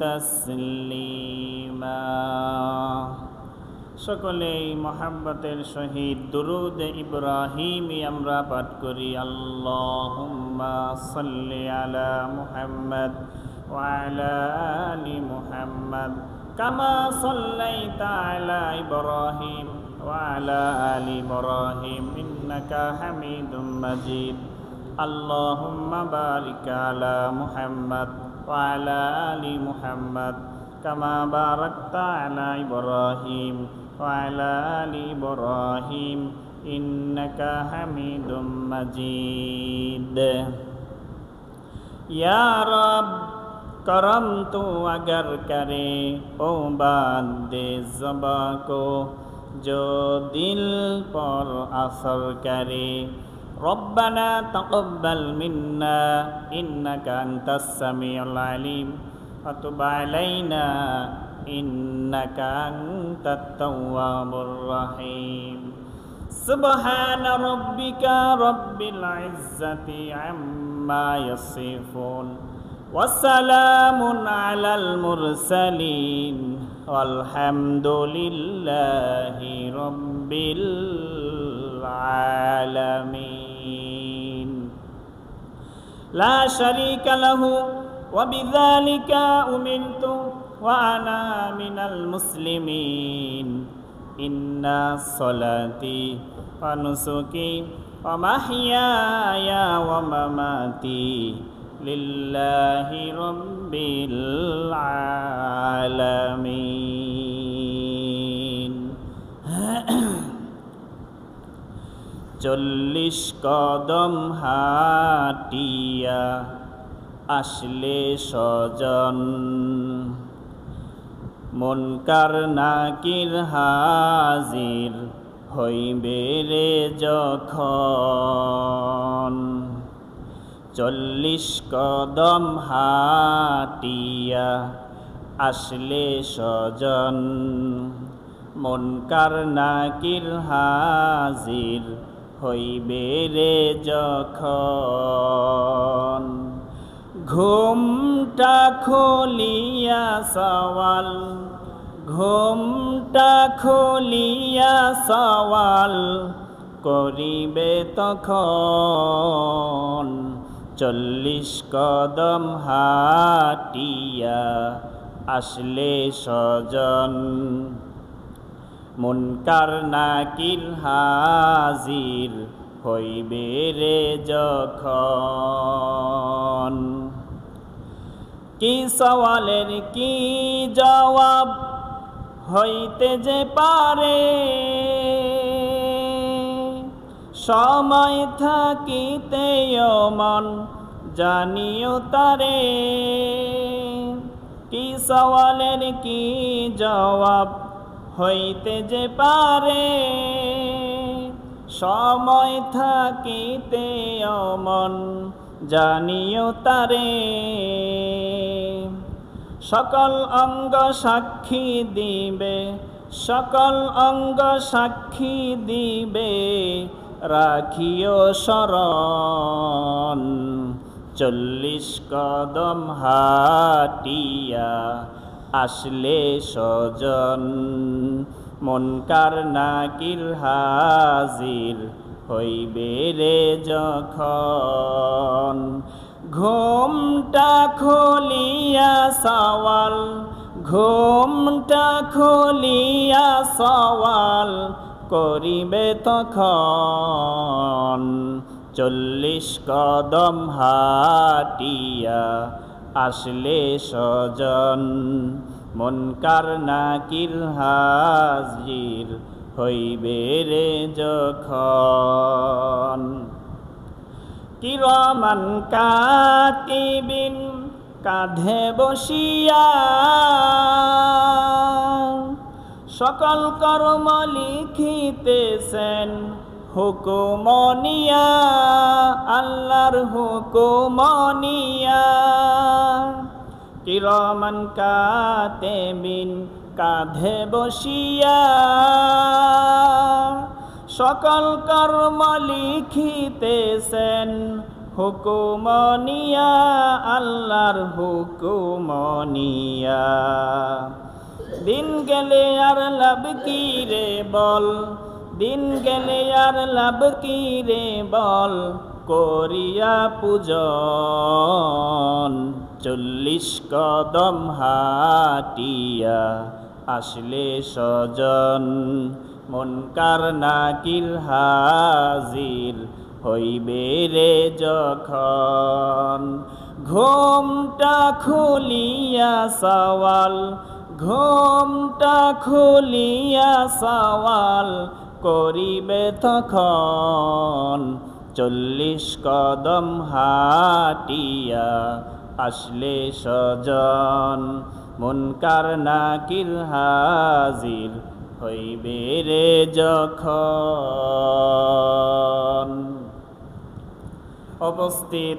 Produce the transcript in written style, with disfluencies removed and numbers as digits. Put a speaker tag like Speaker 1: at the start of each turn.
Speaker 1: তাসলিমা। সকলেই মহাব্বতের সহিত দুরূদ ইব্রাহিমি আমরা পাঠ করি। আল্লাহুম্মা সাল্লি আলা মুহাম্মাদ ওয়া আলা আলি মুহাম্মাদ কামা সাল্লাইতা আলা ইব্রাহিম ওয়া আলা আলি ইব্রাহিম ইন্নাকা হামিদুম মাজিদ। আল্লাহুম্মা বারিক আলা মুহাম্মাদ ওয়া আলা আলি মুহাম্মাদ কামা বারাকতা আলা ইব্রাহিম ওয়া আলা আলি ইব্রাহিম ইন্নাকা হামিদুম মাজিদ। ইয়া রব करम तो अगर करे ओ बांदे ज़बा को जो दिल पर असर करे। रब्बना तक़ब्बल मिन्ना इन्नका अंतस समीउल अलीम व तुब अलैना इन्नका अंतत तव्वाबुर रहीम। सुब्हान रब्बिका रब्बिल इज़्ज़ति अम्मा यसिफून वस्सलामुन अलल मुरसलीन वल्हम्दुलिल्लाहि रब्बिल आलमीन। ला शरीका लहु व बिज़ालिका उमिरतु व अना मिनल मुस्लिमीन। इन्ना सलाती व नुसुकी व महयाया व ममाती लिल्लाहि रब्बिल आलमीन। 40 কদম হাটিয়া আসলে স্বজন, মুনকার নাকির হাজির হইবে রে যখন। 40 কদম হাটিয়া আসলে স্বজন, মুনকার নাকির হাজির হইবে রে যখন। ঘুমটা খুলিয়া সওয়াল, ঘুমটা খুলিয়া সওয়াল করিবে তখন। 40 কদম হাটিয়া আসলে স্বজন, মুনকার নাকির হাজির হইবে রে যখন। কি সওয়ালের কি জবাব হইতে যে পারে, সময় থাকিতে মন জানিও তারে। কি সওয়ালের কি জবাব হইতে যে পারে, সময় থাকিতে মন জানিও তারে। সকল অঙ্গ সাক্ষী দিবে, সকল অঙ্গ সাক্ষী দিবে, রাখিও শরণ। 40 কদম হাটিয়া আসলে স্বজন, মুনকার নাকির হাজির হইবে রে যখন। ঘুমটা খুলিয়া সওয়াল, ঘুমটা খুলিয়া সওয়াল করিবে তখন। 40 কদম হাটিয়া আসলে স্বজন, মুনকার নাকির হাজির হইবে রে যখন। কিরামান কাতিবিন কাঁধে বসিয়া সকল কর্ম লিখিতেছেন হুকুম নিয়া, আল্লাহর হুকুম নিয়া। কিরামান কাতিবিন কাঁধে বসিয়া সকল কর্ম লিখিতেছেন হুকুমনিয়া আল্লাহর হুকুমনিয়া দিন গেলে আর লাভ কি রে বল দিন গেলে আর লাভ কি রে বল করিয়া পূজন 40 কদম হাটিয়া আসলে স্বজন মুনকার নাকির হাজির হইবে রে যখন ঘোমটা খুলিয়া সওয়াল ঘোমটা খুলিয়া সওয়াল করিবে তখন 40 কদম হাটিয়া আসলে স্বজন মুনকার নাকির হাজির হইবে রে যখন উপস্থিত